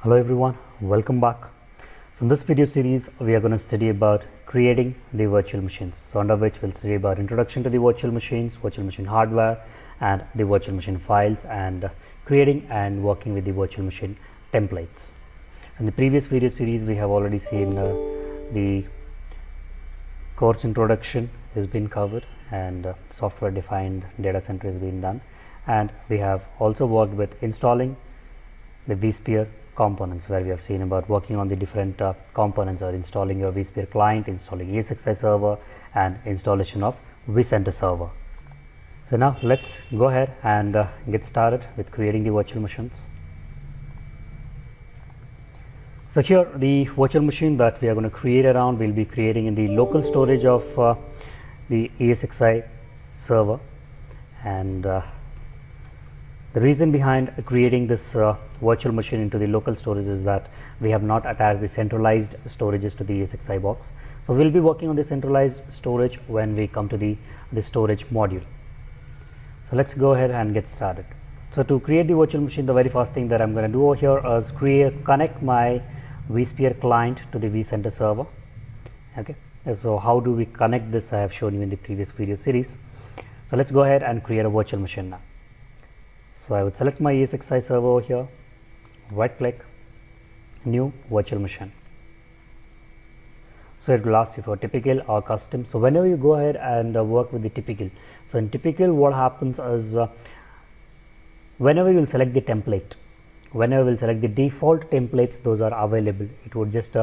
Hello everyone, welcome back. So in this video series we are going to study about creating the virtual machines. So under which we'll study about introduction to the virtual machines, virtual machine hardware and the virtual machine files, and creating and working with the virtual machine templates. In the previous video series we have already seen the course introduction has been covered, and software defined data center has been done, and we have also worked with installing the vsphere components, where we have seen about working on the different components, or installing your vsphere client, installing ESXi server and installation of vCenter server. So now let's go ahead and get started with creating the virtual machines. So here the virtual machine that we are going to create around, we'll be creating in the local storage of the ESXi server, and the reason behind creating this virtual machine into the local storage is that we have not attached the centralized storages to the ESXi box. So we'll be working on the centralized storage when we come to the storage module. So let's go ahead and get started. So to create the virtual machine, the very first thing that I'm going to do over here is connect my vSphere client to the vCenter server. Okay, so how do we connect this? I have shown you in the previous video series. So let's go ahead and create a virtual machine now. So I would select my ESXi server over here, right click, new virtual machine. So it will ask you for typical or custom. So whenever you go ahead and work with the typical, so in typical what happens is whenever you will select the template, whenever we will select the default templates, those are available. It would just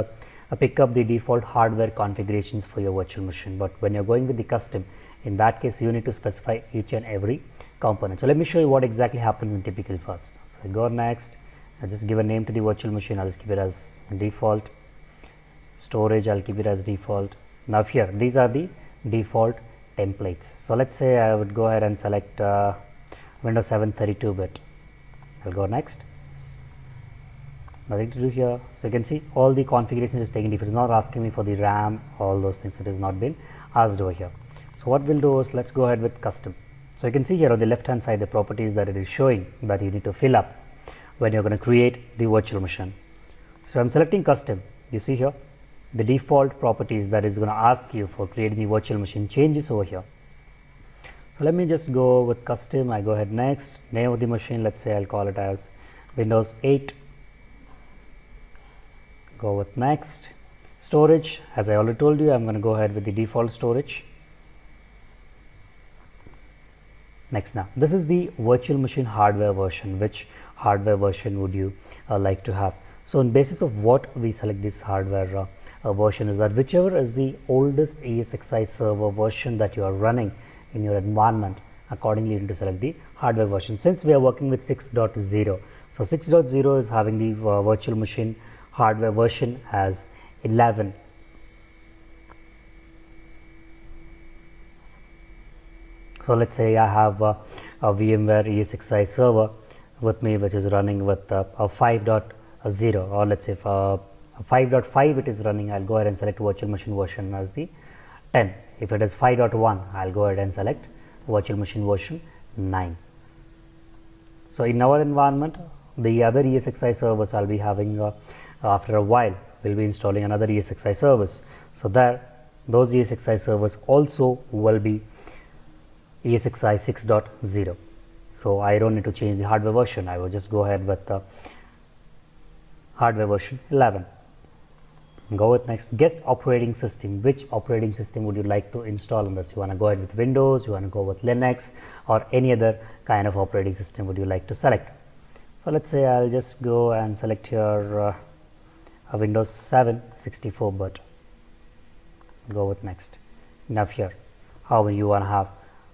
pick up the default hardware configurations for your virtual machine. But when you're going with the custom, in that case you need to specify each and every component. So let me show you what exactly happens in typical first. So I go next, I just give a name to the virtual machine. I'll just keep it as default. Storage, I'll keep it as default. Now here these are the default templates. So let's say I would go ahead and select Windows 7 32-bit. I'll go next. Nothing to do here. So you can see all the configurations is taken different. It's not asking me for the RAM, all those things. It has not been asked over here. So what we'll do is let's go ahead with custom. So you can see here on the left hand side the properties that it is showing that you need to fill up when you're going to create the virtual machine. So I'm selecting custom. You see here the default properties that is going to ask you for creating the virtual machine changes over here. So let me just go with custom. I go ahead next. Name of the machine, let's say I'll call it as Windows 8. Go with next. Storage, as I already told you, I'm going to go ahead with the default storage. Next, now this is the virtual machine hardware version. Which hardware version would you like to have? So on basis of what we select this hardware version is that whichever is the oldest ESXi server version that you are running in your environment, accordingly you need to select the hardware version. Since we are working with 6.0, so 6.0 is having the virtual machine hardware version as 11. So let's say I have a VMware ESXi server with me, which is running with a 5.0, or let's say if a 5.5 it is running, I'll go ahead and select virtual machine version as the 10. If it is 5.1, I'll go ahead and select virtual machine version 9. So in our environment, the other ESXi servers I'll be having after a while, we'll be installing another ESXi service. So those ESXi servers also will be ESXi 6.0. So I don't need to change the hardware version. I will just go ahead with the hardware version 11. Go with next. Guest operating system. Which operating system would you like to install on this? You want to go ahead with Windows, you want to go with Linux, or any other kind of operating system would you like to select? So let's say I'll just go and select here a Windows 7 64-bit. Go with next. Now here, how you want to have,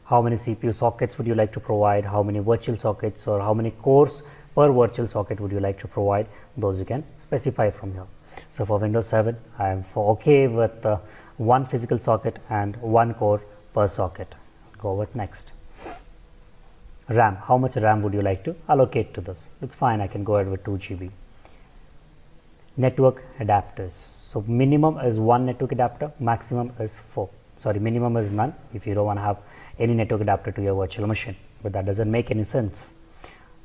how many CPU sockets would you like to provide, how many virtual sockets, or how many cores per virtual socket would you like to provide? Those you can specify from here. So for Windows 7, I am okay with one physical socket and one core per socket. Go with next. RAM, how much RAM would you like to allocate to this? It's fine, I can go ahead with 2 GB. Network adapters. So minimum is 1 network adapter, maximum is 4. Sorry, minimum is none if you don't want to have any network adapter to your virtual machine, but that doesn't make any sense.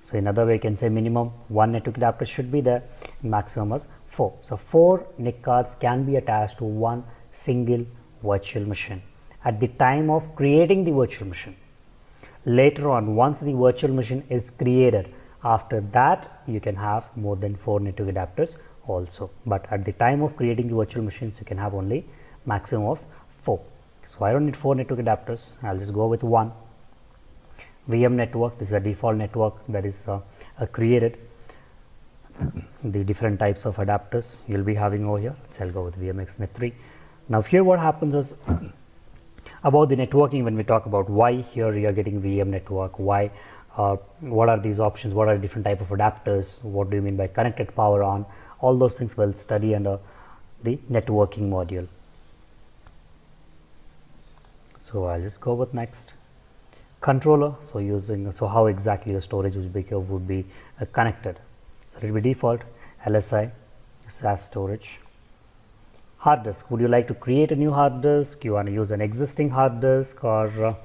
So in other way, you can say minimum 1 network adapter should be there, maximum is 4. So 4 NIC cards can be attached to one single virtual machine at the time of creating the virtual machine. Later on, once the virtual machine is created, after that you can have more than 4 network adapters also, but at the time of creating the virtual machines you can have only maximum of 4. So I don't need 4 network adapters, I'll just go with 1. VM network, this is a default network that is created. The different types of adapters you'll be having over here. So I'll go with VMX Net 3. Now here what happens is about the networking, when we talk about why here you are getting VM network, why what are these options, what are the different type of adapters, what do you mean by connected power on, all those things we'll study under the networking module. So I'll just go with next. Controller, so how exactly your storage would be connected. So it will be default LSI SAS storage. Hard disk, would you like to create a new hard disk, you want to use an existing hard disk, or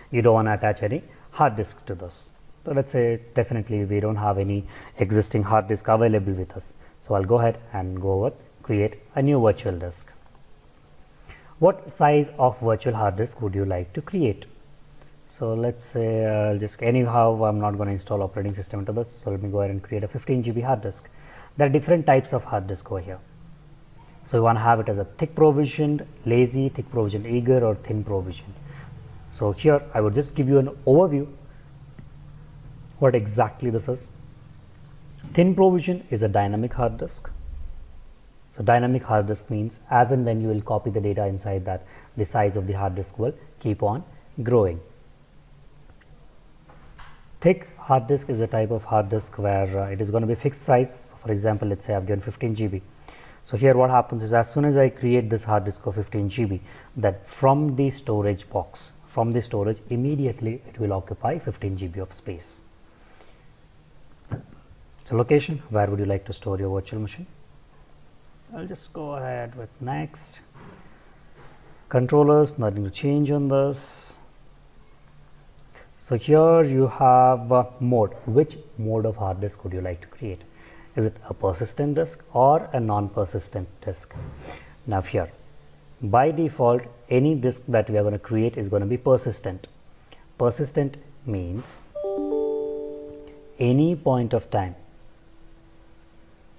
you don't want to attach any hard disk to this. So let's say definitely we don't have any existing hard disk available with us, so I'll go ahead and go with create a new virtual disk. What size of virtual hard disk would you like to create? So let's say just anyhow I'm not going to install operating system into this, so let me go ahead and create a 15 GB hard disk. There are different types of hard disk over here. So you want to have it as a thick provisioned, lazy, thick provisioned, eager, or thin provisioned. So here I would just give you an overview what exactly this is. Thin provision is a dynamic hard disk. So dynamic hard disk means as and when you will copy the data inside that, the size of the hard disk will keep on growing. Thick hard disk is a type of hard disk where it is going to be fixed size. So for example, let's say I've given 15 GB. So here what happens is as soon as I create this hard disk of 15 GB, that from the storage box, from the storage, immediately it will occupy 15 GB of space. So location, where would you like to store your virtual machine? I'll just go ahead with next. Controllers, nothing to change on this. So here you have mode. Which mode of hard disk would you like to create? Is it a persistent disk or a non-persistent disk? Now here, by default, any disk that we are going to create is going to be persistent. Persistent means any point of time,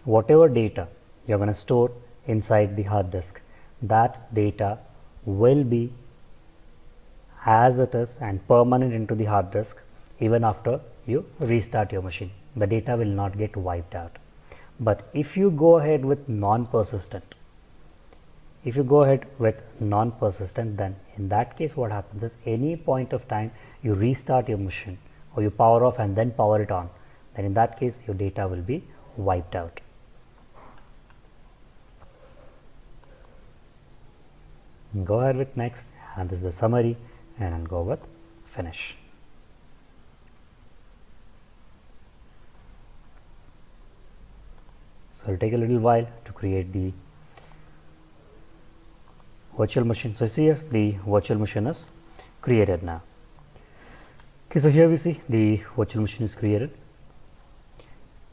whatever data you are going to store inside the hard disk, that data will be as it is and permanent into the hard disk even after you restart your machine. The data will not get wiped out. But if you go ahead with non-persistent, then in that case what happens is any point of time you restart your machine or you power off and then power it on, then in that case your data will be wiped out. Go ahead with next, and this is the summary, and I'll go with finish. So it'll take a little while to create the virtual machine. So see here the virtual machine is created now. Okay, so here we see the virtual machine is created.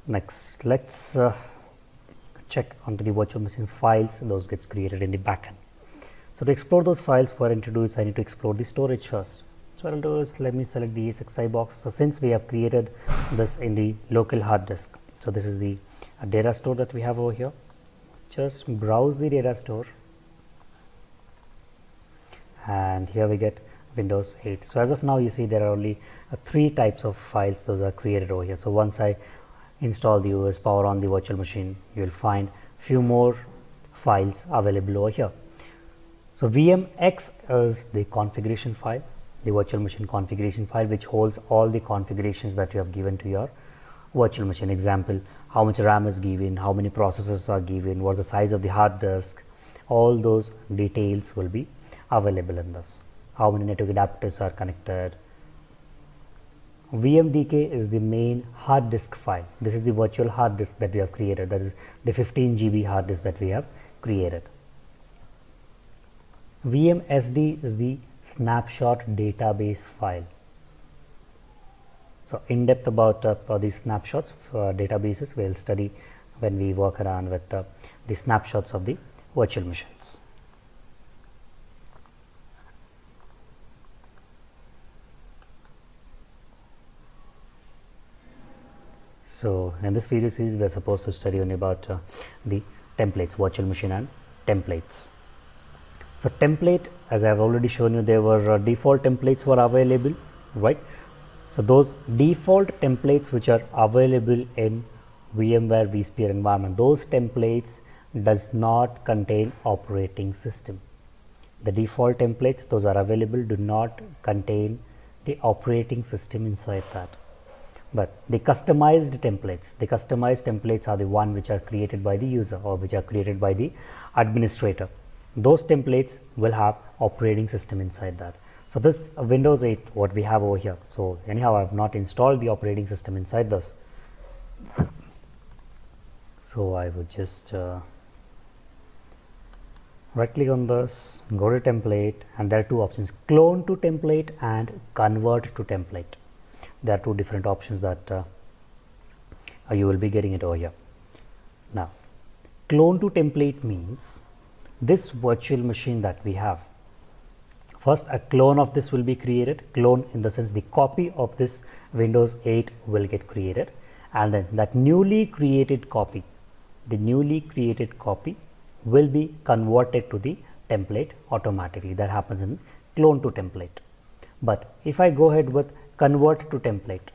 Next, let's check onto the virtual machine files. Those gets created in the backend. So to explore those files, what I need to do is I need to explore the storage first. So what I'll do is let me select the ESXi box. So since we have created this in the local hard disk, so this is the data store that we have over here. Just browse the data store, and here we get Windows 8. So as of now you see there are only 3 types of files those are created over here. So once I install the OS, power on the virtual machine, you will find few more files available over here. So vmx is the configuration file, the virtual machine configuration file, which holds all the configurations that you have given to your virtual machine. Example, how much RAM is given, how many processors are given, what's the size of the hard disk, all those details will be available in this. How many network adapters are connected. vmdk is the main hard disk file. This is the virtual hard disk that we have created, that is the 15 GB hard disk that we have created. vmsd is the snapshot database file. So in depth about these snapshots databases we'll study when we work around with the snapshots of the virtual machines. So in this video series we are supposed to study only about the templates, virtual machine and templates. So template, as I have already shown you, there were default templates were available, right? So those default templates which are available in VMware vSphere environment, those templates does not contain operating system. The default templates, those are available, do not contain the operating system inside that. But the customized templates are the one which are created by the user or which are created by the administrator. Those templates will have operating system inside that. So this Windows 8 what we have over here. So anyhow I have not installed the operating system inside this. So I would just right click on this, go to template, and there are two options: clone to template and convert to template. There are two different options that you will be getting it over here. Now clone to template means this virtual machine that we have, first a clone of this will be created. Clone in the sense the copy of this Windows 8 will get created, and then that newly created copy, the newly created copy will be converted to the template automatically. That happens in clone to template. But if I go ahead with convert to template,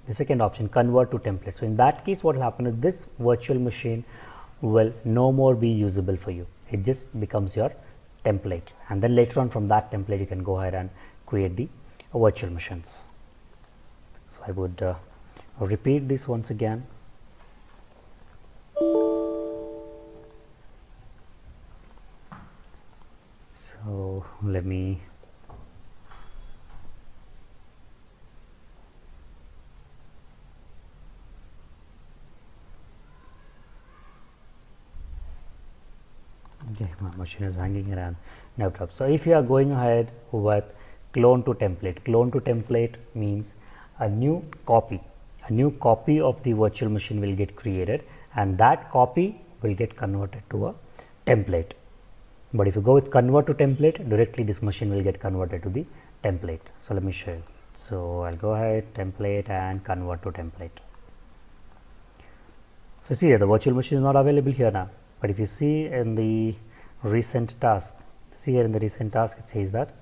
the second option, convert to template, so in that case what will happen is this virtual machine will no more be usable for you. It just becomes your template, and then later on from that template you can go ahead and create the virtual machines. So I would repeat this once again. So let me my machine is hanging around laptop. So if you are going ahead with clone to template means a new copy of the virtual machine will get created, and that copy will get converted to a template. But if you go with convert to template, directly this machine will get converted to the template. So let me show you. So I'll go ahead, template, and convert to template. So see here the virtual machine is not available here now. But if you see in the recent task, see here in the recent task it says that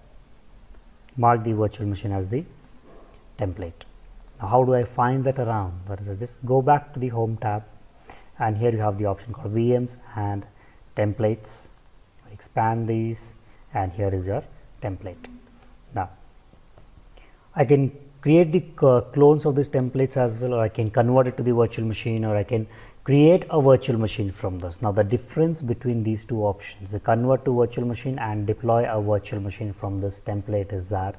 mark the virtual machine as the template. Now how do I find that around? That is, I just go back to the home tab, and here you have the option called VMs and templates. Expand these, and here is your template. Now I can create the clones of these templates as well, or I can convert it to the virtual machine, or I can create a virtual machine from this. Now the difference between these two options, the convert to virtual machine and deploy a virtual machine from this template, is that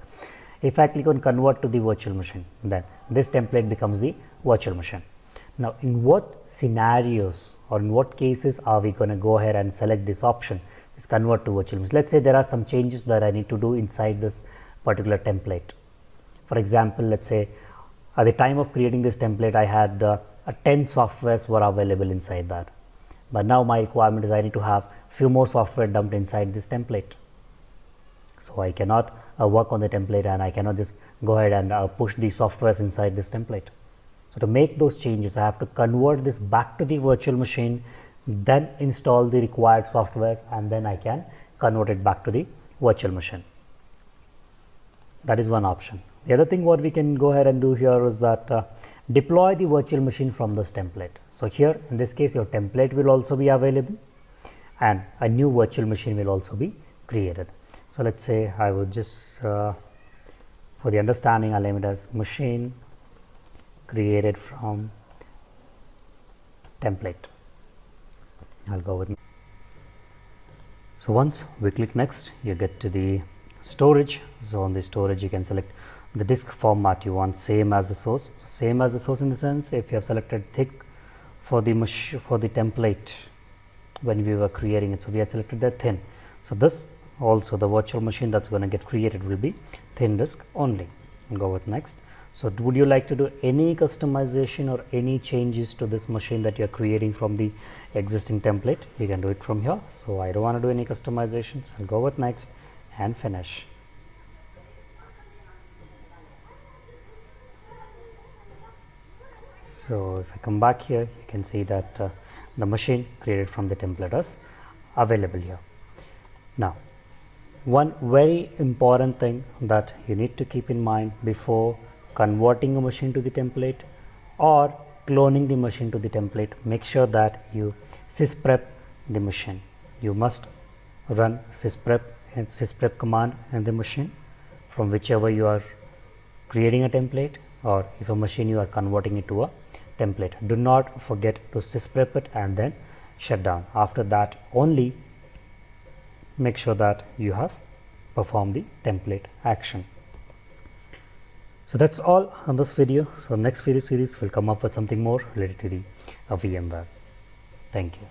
if I click on convert to the virtual machine, then this template becomes the virtual machine. Now in what scenarios or in what cases are we going to go ahead and select this option, is convert to virtual machine? Let's say there are some changes that I need to do inside this particular template. For example, let's say at the time of creating this template I had 10 softwares were available inside that, but now my requirement is I need to have few more software dumped inside this template. So I cannot work on the template, and I cannot just go ahead and push the softwares inside this template. So to make those changes I have to convert this back to the virtual machine, then install the required softwares, and then I can convert it back to the virtual machine. That is one option. The other thing what we can go ahead and do here is that deploy the virtual machine from this template. So here in this case your template will also be available, and a new virtual machine will also be created. So let's say I would just for the understanding I'll name it as machine created from template. I'll go with. So once we click next, you get to the storage. So on the storage you can select the disk format you want, same as the source. So same as the source in the sense, if you have selected thick for the template when we were creating it, so we have selected that thin. So this also the virtual machine that's going to get created will be thin disk only. I'll go with next. So would you like to do any customization or any changes to this machine that you are creating from the existing template? You can do it from here. So I don't want to do any customizations. I'll go with next and finish. So if I come back here, you can see that the machine created from the template is available here. Now, one very important thing that you need to keep in mind before converting a machine to the template or cloning the machine to the template, make sure that you sysprep the machine. You must run sysprep command in the machine from whichever you are creating a template, or if a machine you are converting it to a template. Do not forget to sysprep it and then shut down. After that only make sure that you have performed the template action. So that's all on this video. So next video series will come up with something more related to the VMware. Thank you.